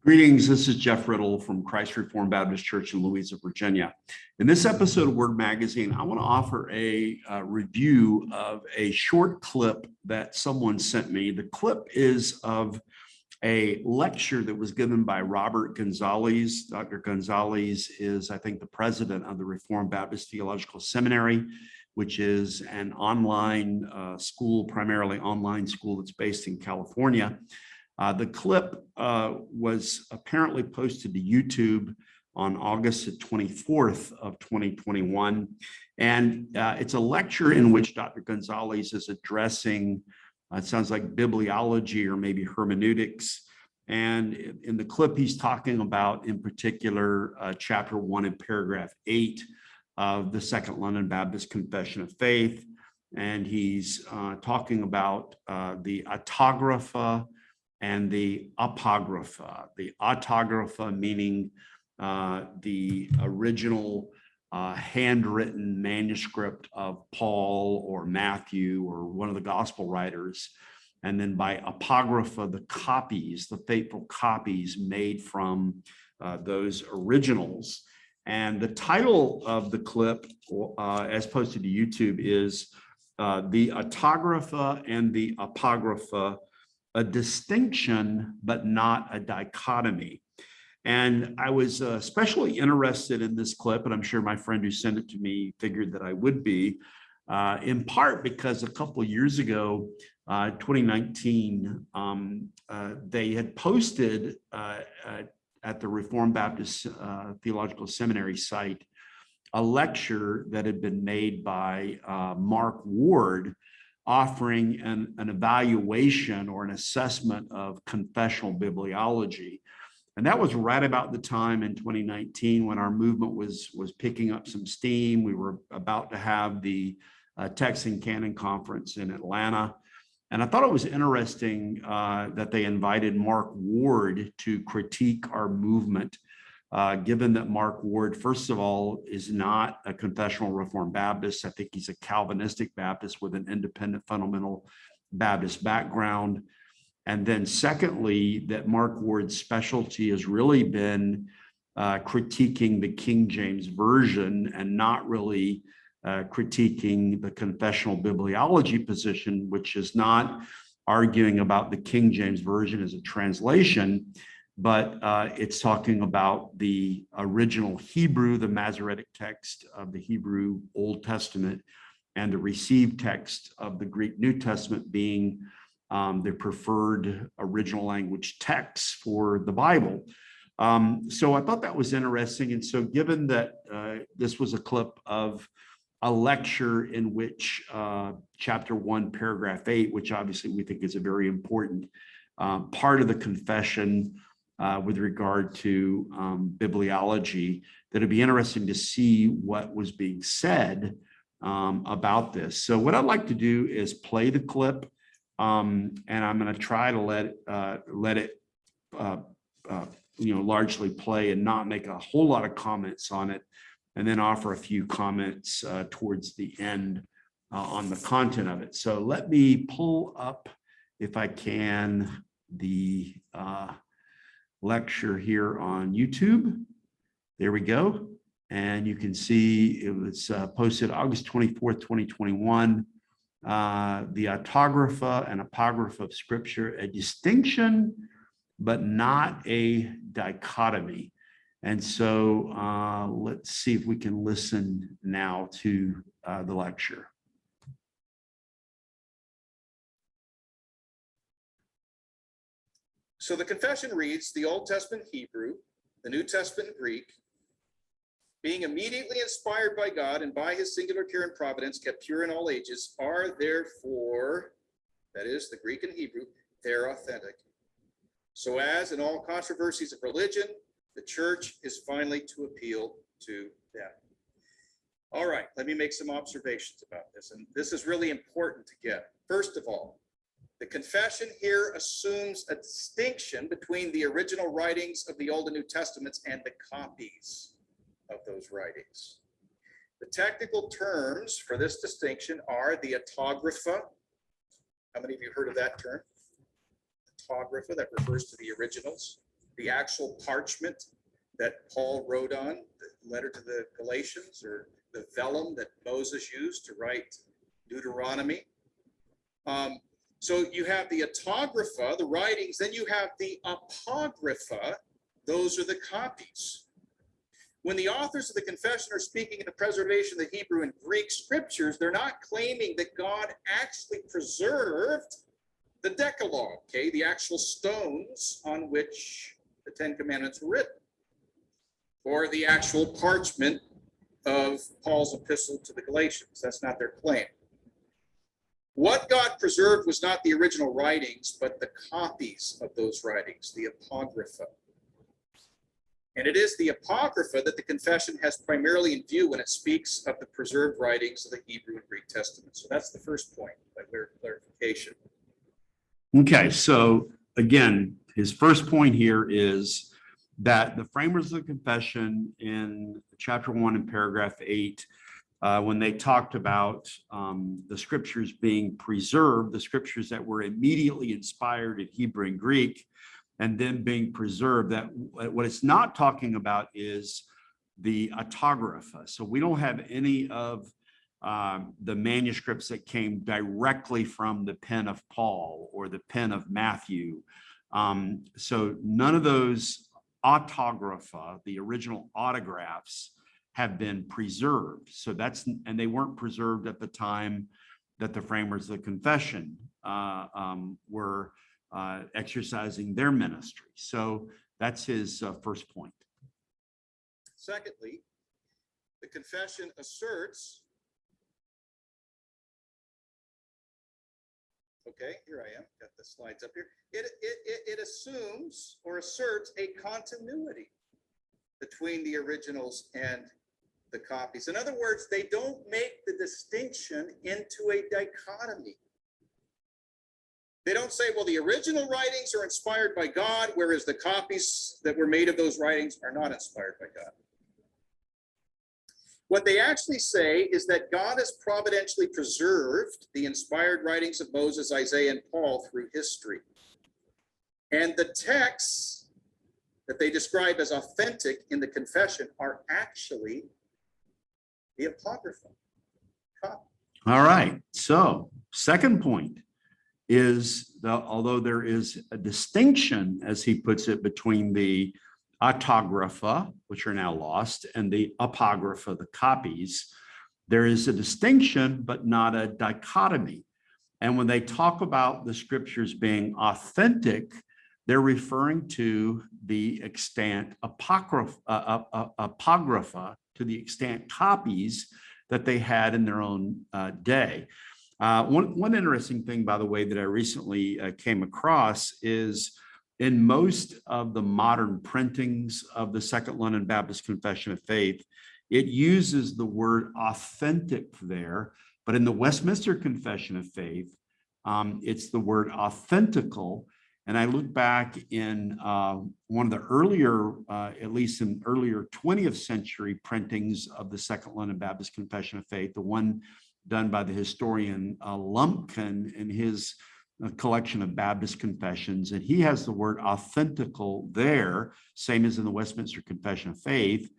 Greetings, this is Jeff Riddle from Christ Reformed Baptist Church in Louisa, Virginia. In this episode of Word Magazine, I want to offer a review of a short clip that someone sent me. The clip is of a lecture that was given by Robert Gonzales. Dr. Gonzalez is, I think, the president of the Reformed Baptist Theological Seminary, which is an online school, primarily online school that's based in California. The clip was apparently posted to YouTube on August the 24th of 2021. And it's a lecture in which Dr. Gonzalez is addressing, it sounds like bibliology or maybe hermeneutics. And in the clip, he's talking about, in particular, chapter 1 and paragraph 8 of the Second London Baptist Confession of Faith. And he's talking about the Autographa and the Apographa. The Autographa meaning the original handwritten manuscript of Paul or Matthew or one of the gospel writers. And then by Apographa, the copies, the faithful copies made from those originals. And the title of the clip, as posted to YouTube, is the Autographa and the Apographa, a distinction, but not a dichotomy. And I was especially interested in this clip, and I'm sure my friend who sent it to me figured that I would be, in part because a couple of years ago, 2019, they had posted at the Reformed Baptist Theological Seminary site a lecture that had been made by Mark Ward, offering an evaluation or an assessment of confessional bibliology. And that was right about the time in 2019 when our movement was picking up some steam. We were about to have the Text and Canon Conference in Atlanta. And I thought it was interesting that they invited Mark Ward to critique our movement, given that Mark Ward, first of all, is not a confessional Reformed Baptist. I think he's a Calvinistic Baptist with an independent fundamental Baptist background. And then secondly, that Mark Ward's specialty has really been critiquing the King James Version and not really critiquing the confessional bibliology position, which is not arguing about the King James Version as a translation, but it's talking about the original Hebrew, the Masoretic text of the Hebrew Old Testament, and the received text of the Greek New Testament being the preferred original language text for the Bible. So I thought that was interesting. And so given that this was a clip of a lecture in which chapter 1, paragraph 8, which obviously we think is a very important part of the confession, with regard to bibliology, that it'd be interesting to see what was being said about this. So what I'd like to do is play the clip, and I'm going to try to let it largely play and not make a whole lot of comments on it, and then offer a few comments towards the end on the content of it. So let me pull up, if I can, the lecture here on YouTube. There we go. And you can see it was posted August 24th, 2021. The Autographa and Apographa of Scripture, a distinction, but not a dichotomy. And so let's see if we can listen now to the lecture. So the confession reads, the Old Testament Hebrew, the New Testament Greek, being immediately inspired by God and by his singular care and providence, kept pure in all ages, are therefore, that is the Greek and Hebrew, they're authentic. So as in all controversies of religion, the church is finally to appeal to them. All right, let me make some observations about this. And this is really important to get. First of all, the confession here assumes a distinction between the original writings of the Old and New Testaments and the copies of those writings. The technical terms for this distinction are the Autographa. How many of you heard of that term? Autographa, that refers to the originals. the actual parchment that Paul wrote on, the letter to the Galatians, or the vellum that Moses used to write Deuteronomy. So you have the Autographa, the writings, then you have the Apographa, those are the copies. When the authors of the confession are speaking of the preservation of the Hebrew and Greek scriptures, they're not claiming that God actually preserved the Decalogue, okay, the actual stones on which the Ten Commandments were written, or the actual parchment of Paul's epistle to the Galatians. That's not their claim. What God preserved was not the original writings, but the copies of those writings, the Apographa. And it is the Apocrypha that the confession has primarily in view when it speaks of the preserved writings of the Hebrew and Greek Testament. So that's the first point, by clarification. Okay, so again, his first point here is that the framers of the confession in chapter 1 and paragraph 8, when they talked about the scriptures being preserved, the scriptures that were immediately inspired in Hebrew and Greek, and then being preserved, that what it's not talking about is the Autographa. So we don't have any of the manuscripts that came directly from the pen of Paul or the pen of Matthew. So none of those Autographa, the original autographs, have been preserved. So and they weren't preserved at the time that the framers of the confession were exercising their ministry. So that's his first point. Secondly, the confession asserts, okay, here I am, got the slides up here. It assumes or asserts a continuity between the originals and the copies. In other words, they don't make the distinction into a dichotomy. They don't say, well, the original writings are inspired by God, whereas the copies that were made of those writings are not inspired by God. What they actually say is that God has providentially preserved the inspired writings of Moses, Isaiah, and Paul through history. And the texts that they describe as authentic in the confession are actually the Apocrypha. All right. So second point is that although there is a distinction, as he puts it, between the Autographa, which are now lost, and the Apographa, the copies, there is a distinction, but not a dichotomy. And when they talk about the scriptures being authentic, they're referring to the extant Apographa, to the extant copies that they had in their own day. One interesting thing, by the way, that I recently came across is in most of the modern printings of the Second London Baptist Confession of Faith, it uses the word authentic there, but in the Westminster Confession of Faith, it's the word authentical. And I look back in one of the earlier, at least in earlier 20th century printings of the Second London Baptist Confession of Faith, the one done by the historian Lumpkin in his collection of Baptist confessions. And he has the word authentical there, same as in the Westminster Confession of Faith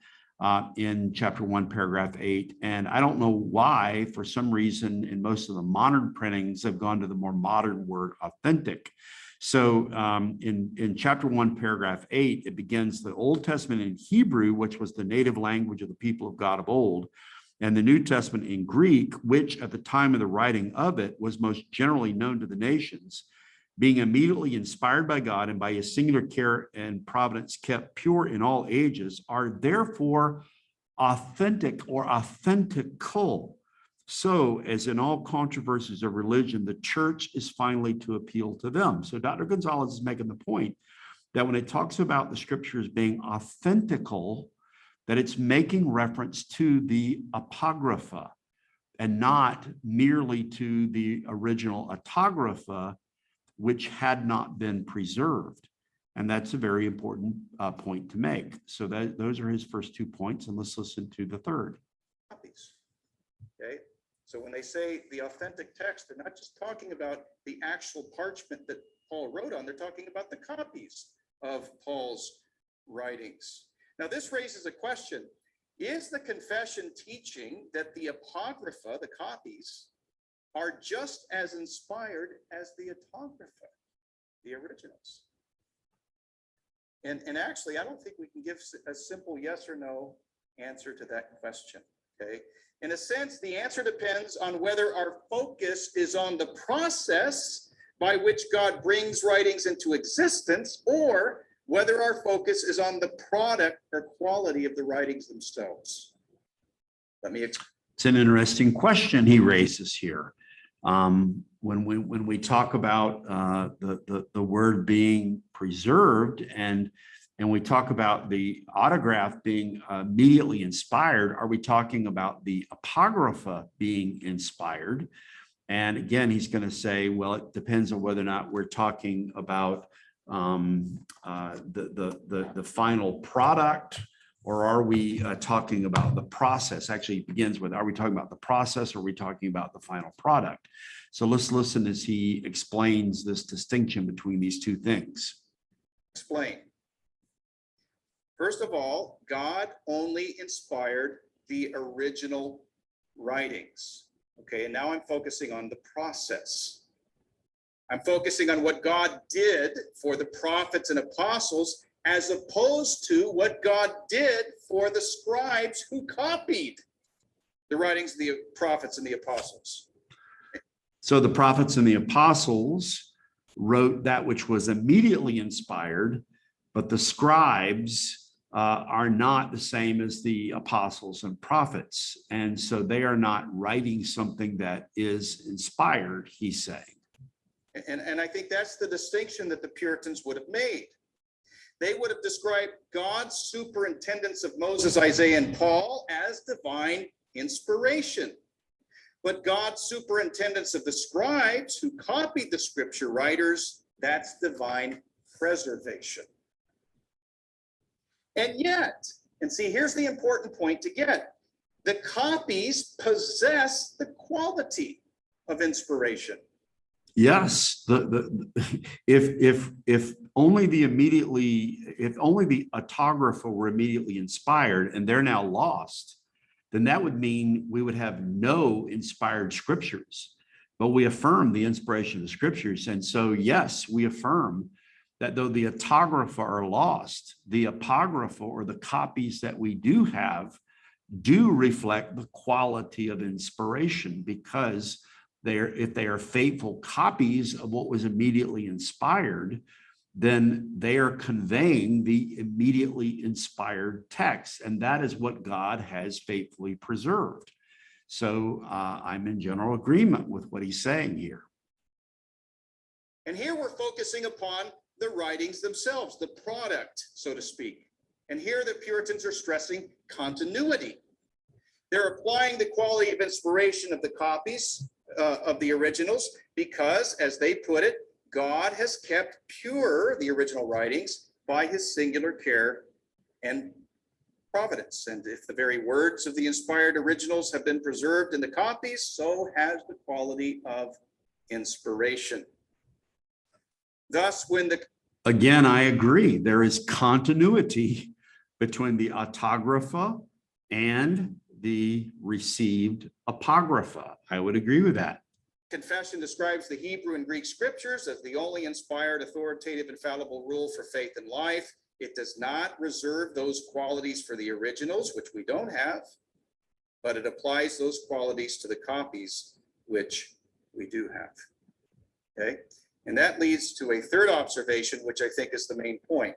in chapter 1, paragraph 8. And I don't know why, for some reason, in most of the modern printings, have gone to the more modern word authentic. So in chapter 1, paragraph 8, it begins the Old Testament in Hebrew, which was the native language of the people of God of old, and the New Testament in Greek, which at the time of the writing of it was most generally known to the nations, being immediately inspired by God and by his singular care and providence kept pure in all ages, are therefore authentic or authentical. So, as in all controversies of religion, the church is finally to appeal to them. So Dr. Gonzalez is making the point that when it talks about the scriptures being authentical, that it's making reference to the Apographa and not merely to the original Autographa, which had not been preserved. And that's a very important point to make. So those are his first 2 points, and let's listen to the third. Okay, so when they say the authentic text, they're not just talking about the actual parchment that Paul wrote on, they're talking about the copies. of Paul's writings. Now, this raises a question. Is the confession teaching that the Apographa, the copies, are just as inspired as the Autographa, the originals? And actually, I don't think we can give a simple yes or no answer to that question, okay? In a sense, the answer depends on whether our focus is on the process by which God brings writings into existence, or whether our focus is on the product or quality of the writings themselves. It's an interesting question he raises here. When we talk about the word being preserved and we talk about the autograph being immediately inspired, are we talking about the Apographa being inspired? And again, he's going to say, well, it depends on whether or not we're talking about the final product, or are we talking about the process? Actually, it begins with, are we talking about the process, or are we talking about the final product? So let's listen as he explains this distinction between these two things. Explain. First of all, God only inspired the original writings. Okay, and now I'm focusing on the process. I'm focusing on what God did for the prophets and apostles, as opposed to what God did for the scribes who copied the writings of the prophets and the apostles. So the prophets and the apostles wrote that which was immediately inspired, but the scribes are not the same as the apostles and prophets. And so they are not writing something that is inspired, he's saying. And I think that's the distinction that the Puritans would have made. They would have described God's superintendence of Moses, Isaiah, and Paul as divine inspiration. But God's superintendence of the scribes who copied the scripture writers, that's divine preservation. And yet, and see, here's the important point to get. The copies possess the quality of inspiration. Yes, if only the Autographa were immediately inspired and they're now lost, then that would mean we would have no inspired scriptures. But we affirm the inspiration of the scriptures, and so yes, we affirm that though the Autographa are lost, the Apographa, or the copies that we do have, do reflect the quality of inspiration, because if they are faithful copies of what was immediately inspired, then they are conveying the immediately inspired text, and that is what God has faithfully preserved. So I'm in general agreement with what he's saying here. And here we're focusing upon the writings themselves, the product, so to speak. And here the Puritans are stressing continuity. They're applying the quality of inspiration of the copies of the originals because, as they put it, God has kept pure the original writings by his singular care and providence. And if the very words of the inspired originals have been preserved in the copies, so has the quality of inspiration. Thus, Again, I agree. There is continuity between the Autographa and the received Apographa. I would agree with that. Confession describes the Hebrew and Greek scriptures as the only inspired, authoritative, infallible rule for faith and life. It does not reserve those qualities for the originals, which we don't have, but it applies those qualities to the copies, which we do have. Okay? And that leads to a third observation, which I think is the main point.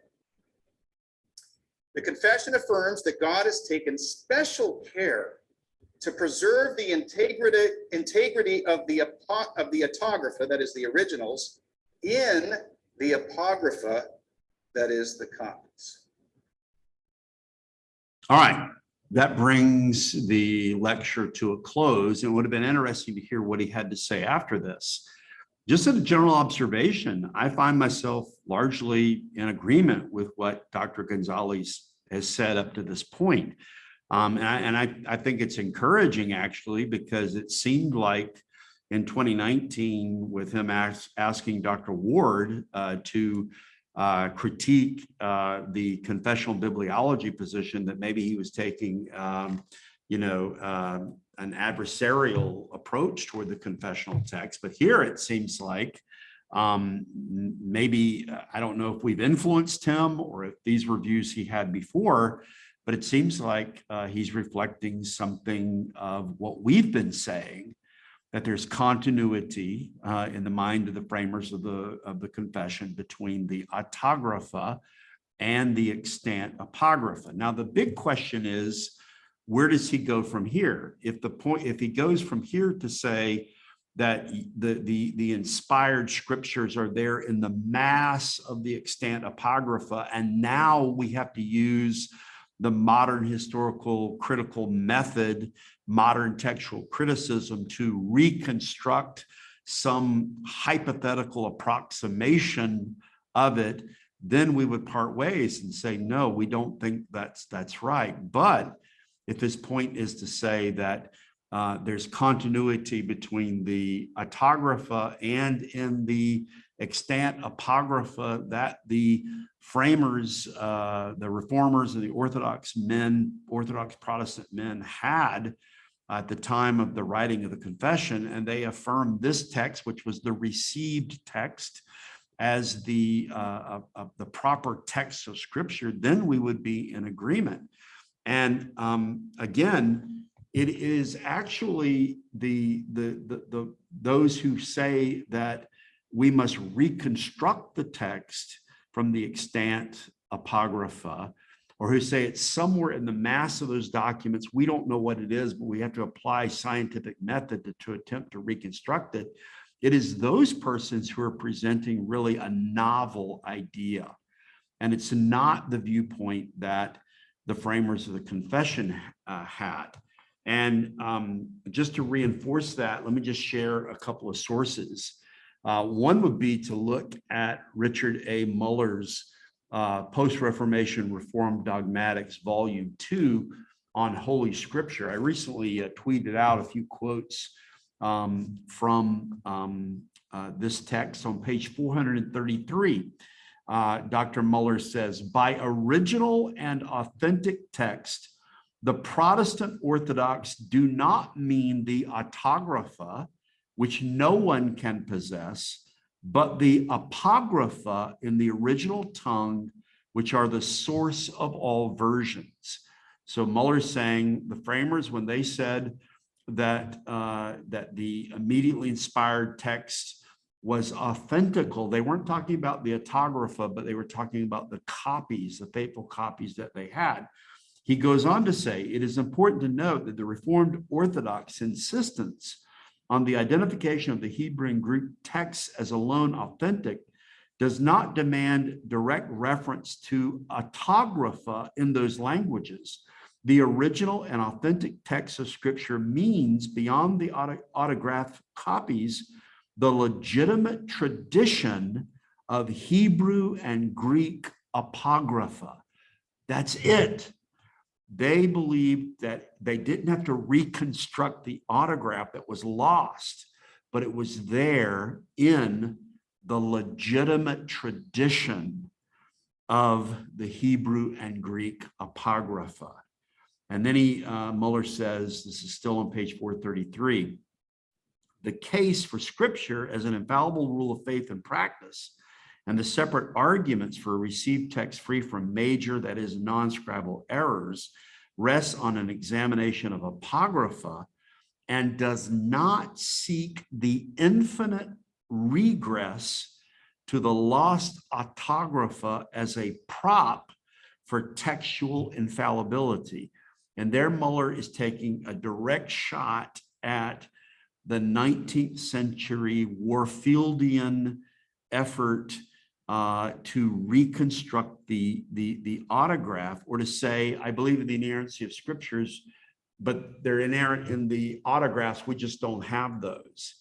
The confession affirms that God has taken special care to preserve the integrity of the Autographa, that is the originals, in the Apographa, that is the copies. All right, that brings the lecture to a close. It would have been interesting to hear what he had to say after this. Just as a general observation, I find myself largely in agreement with what Dr. Gonzalez has said up to this point. And I think it's encouraging, actually, because it seemed like in 2019, with him asking Dr. Ward to critique the confessional bibliology position that maybe he was taking, an adversarial approach toward the confessional text. But here it seems like maybe, I don't know if we've influenced him or if these reviews he had before, but it seems like he's reflecting something of what we've been saying, that there's continuity in the mind of the framers of the confession between the Autographa and the extant Apographa. Now, the big question is, where does he go from here? If he goes from here to say that the inspired scriptures are there in the mass of the extant Apographa, and now we have to use the modern historical critical method, modern textual criticism, to reconstruct some hypothetical approximation of it, then we would part ways and say, no, we don't think that's right. But if his point is to say that there's continuity between the Autographa and in the extant Apographa, that the framers, the reformers and the Orthodox Protestant men had at the time of the writing of the confession, and they affirmed this text, which was the received text, as the proper text of Scripture, then we would be in agreement. And again, it is actually those who say that we must reconstruct the text from the extant Apographa, or who say it's somewhere in the mass of those documents. We don't know what it is, but we have to apply scientific method to attempt to reconstruct it. It is those persons who are presenting really a novel idea. And it's not the viewpoint that the framers of the confession had. And just to reinforce that, let me just share a couple of sources. One would be to look at Richard A. Muller's Post-Reformation Reformed Dogmatics, Volume 2 on Holy Scripture. I recently tweeted out a few quotes from this text on page 433. Dr. Muller says, by original and authentic text, the Protestant Orthodox do not mean the Autographa, which no one can possess, but the Apographa in the original tongue, which are the source of all versions. So Muller's saying the framers, when they said that the immediately inspired text was authentical, they weren't talking about the Autographa, but they were talking about the copies, the faithful copies that they had. He goes on to say, it is important to note that the Reformed Orthodox insistence on the identification of the Hebrew and Greek texts as alone authentic does not demand direct reference to Autographa in those languages. The original and authentic text of Scripture means, beyond the autograph copies, the legitimate tradition of Hebrew and Greek Apographa. That's it. They believed that they didn't have to reconstruct the autograph that was lost, but it was there in the legitimate tradition of the Hebrew and Greek Apographa. And then Muller says, this is still on page 433, the case for Scripture as an infallible rule of faith and practice, and the separate arguments for a received text free from major, that is, non-scribal errors, rests on an examination of Apographa and does not seek the infinite regress to the lost Autographa as a prop for textual infallibility. And there Muller is taking a direct shot at the 19th century Warfieldian effort to reconstruct the autograph, or to say, I believe in the inerrancy of Scriptures, but they're inerrant in the autographs, we just don't have those.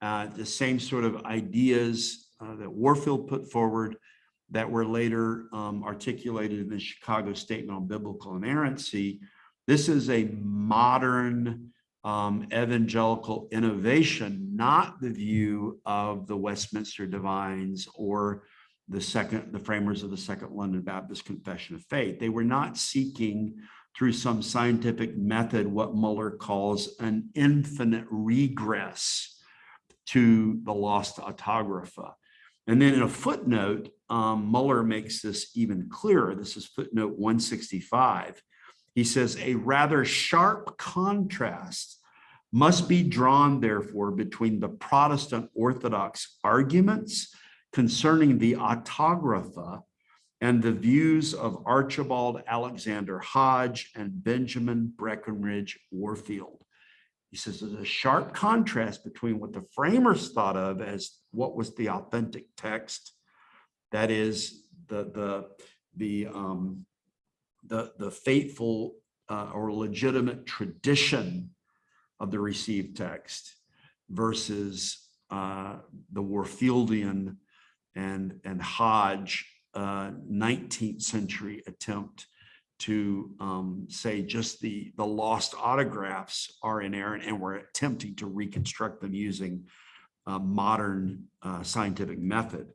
The same sort of ideas that Warfield put forward that were later articulated in the Chicago Statement on Biblical Inerrancy. This is a modern evangelical innovation, not the view of the Westminster Divines or the framers of the Second London Baptist Confession of Faith. They were not seeking through some scientific method what Muller calls an infinite regress to the lost Autographa. And then in a footnote, Muller makes this even clearer. This is footnote 165. He says, a rather sharp contrast must be drawn, therefore, between the Protestant Orthodox arguments concerning the Autographa and the views of Archibald Alexander Hodge and Benjamin Breckinridge Warfield. He says there's a sharp contrast between what the framers thought of as what was the authentic text, that is the faithful or legitimate tradition of the received text, versus the Warfieldian and Hodge 19th century attempt to say just the lost autographs are inerrant, and we're attempting to reconstruct them using modern scientific method.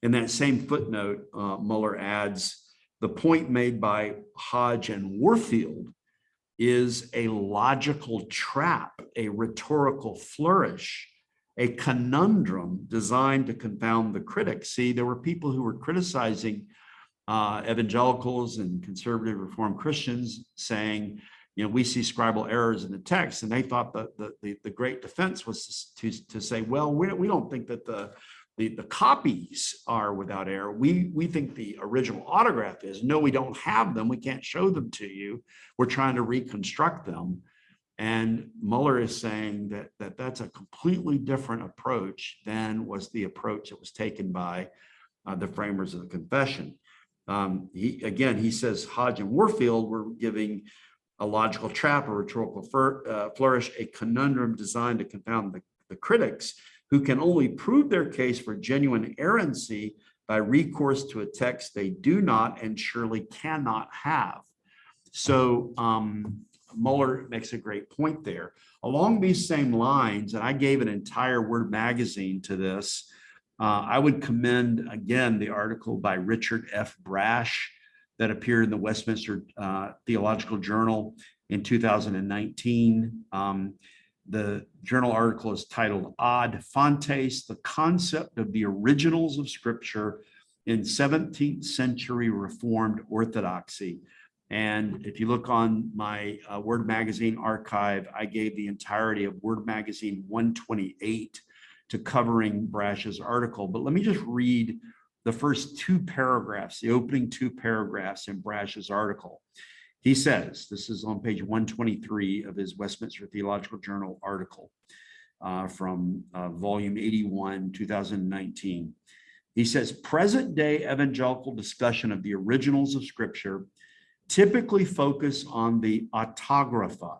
In that same footnote, Muller adds, the point made by Hodge and Warfield is a logical trap, a rhetorical flourish, a conundrum designed to confound the critics. See, there were people who were criticizing evangelicals and conservative Reformed Christians, saying, we see scribal errors in the text, and they thought that the great defense was to say, well, we don't think that the copies are without error. We think the original autograph is. No, we don't have them. We can't show them to you. We're trying to reconstruct them. And Muller is saying that that's a completely different approach than was the approach that was taken by the framers of the confession. He says Hodge and Warfield were giving a logical trap, a rhetorical flourish, a conundrum designed to confound the critics, who can only prove their case for genuine errancy by recourse to a text they do not and surely cannot have. So Muller makes a great point there. Along these same lines, and I gave an entire Word magazine to this, I would commend, again, the article by Richard F. Brash that appeared in the Westminster Theological Journal in 2019. The journal article is titled Ad Fontes, the Concept of the Originals of Scripture in 17th Century Reformed Orthodoxy. And if you look on my Word Magazine archive, I gave the entirety of Word Magazine 128 to covering Brash's article. But let me just read the first two paragraphs, the opening two paragraphs in Brash's article. He says, this is on page 123 of his Westminster Theological Journal article from volume 81, 2019. He says, present day evangelical discussion of the originals of Scripture typically focus on the Autographa,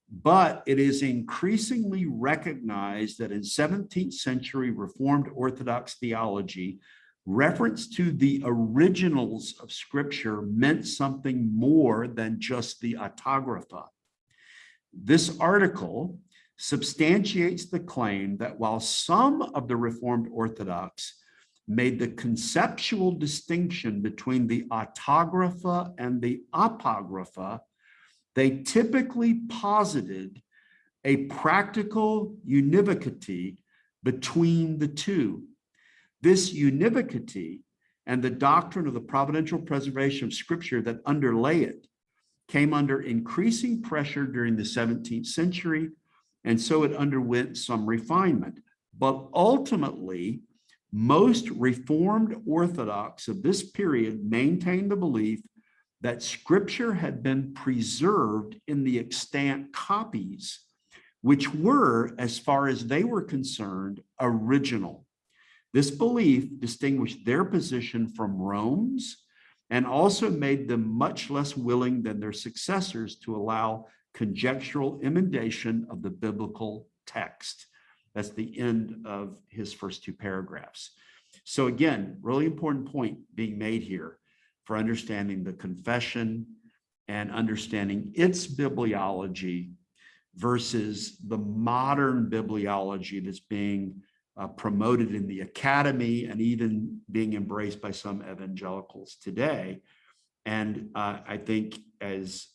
but it is increasingly recognized that in 17th century Reformed Orthodox theology, reference to the originals of Scripture meant something more than just the Autographa. This article substantiates the claim that while some of the Reformed Orthodox made the conceptual distinction between the Autographa and the Apographa, they typically posited a practical univocity between the two. This univocity and the doctrine of the providential preservation of Scripture that underlay it came under increasing pressure during the 17th century, and so it underwent some refinement. But ultimately, most Reformed Orthodox of this period maintained the belief that Scripture had been preserved in the extant copies, which were, as far as they were concerned, original. This belief distinguished their position from Rome's and also made them much less willing than their successors to allow conjectural emendation of the biblical text. That's the end of his first two paragraphs. So again, really important point being made here for understanding the confession and understanding its bibliology versus the modern bibliology that's being promoted in the academy and even being embraced by some evangelicals today. And I think, as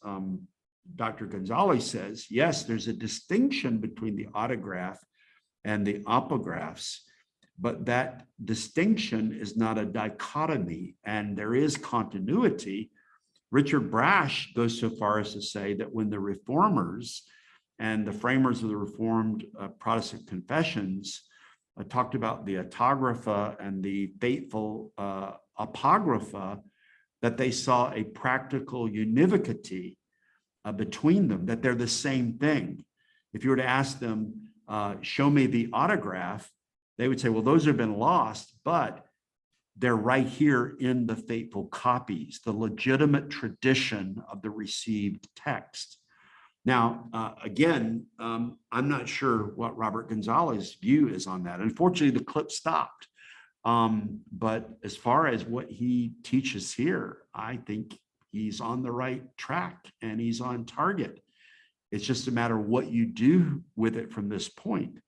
Dr. Gonzalez says, yes, there's a distinction between the autograph and the apographs, but that distinction is not a dichotomy, and there is continuity. Richard Brash goes so far as to say that when the reformers and the framers of the Reformed Protestant confessions talked about the Autographa and the faithful Apographa, that they saw a practical univocity between them, that they're the same thing. If you were to ask them, show me the autograph, they would say, well, those have been lost, but they're right here in the faithful copies, the legitimate tradition of the received text. Now, again, I'm not sure what Robert Gonzalez's view is on that. Unfortunately, the clip stopped. But as far as what he teaches here, I think he's on the right track and he's on target. It's just a matter of what you do with it from this point.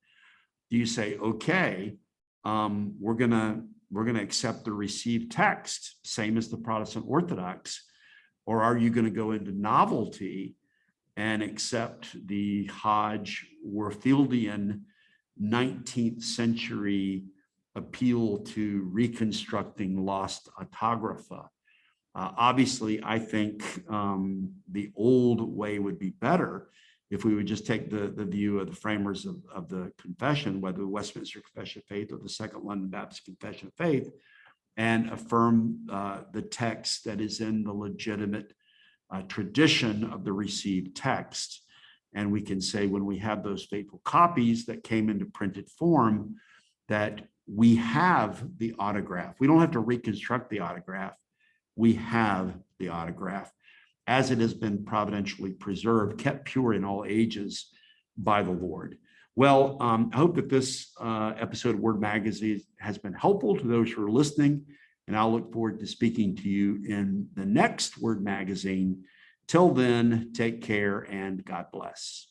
Do you say, okay, we're gonna accept the received text, same as the Protestant Orthodox, or are you going to go into novelty and accept the Hodge-Warfieldian 19th century appeal to reconstructing lost Autographa? Obviously, I think the old way would be better if we would just take the view of the framers of the confession, whether the Westminster Confession of Faith or the Second London Baptist Confession of Faith, and affirm the text that is in the legitimate tradition of the received text. And we can say, when we have those faithful copies that came into printed form, that we have the autograph. We don't have to reconstruct the autograph. We have the autograph as it has been providentially preserved, kept pure in all ages by the Lord. Well, I hope that this episode of Word Magazine has been helpful to those who are listening, and I'll look forward to speaking to you in the next Word Magazine. Till then, take care and God bless.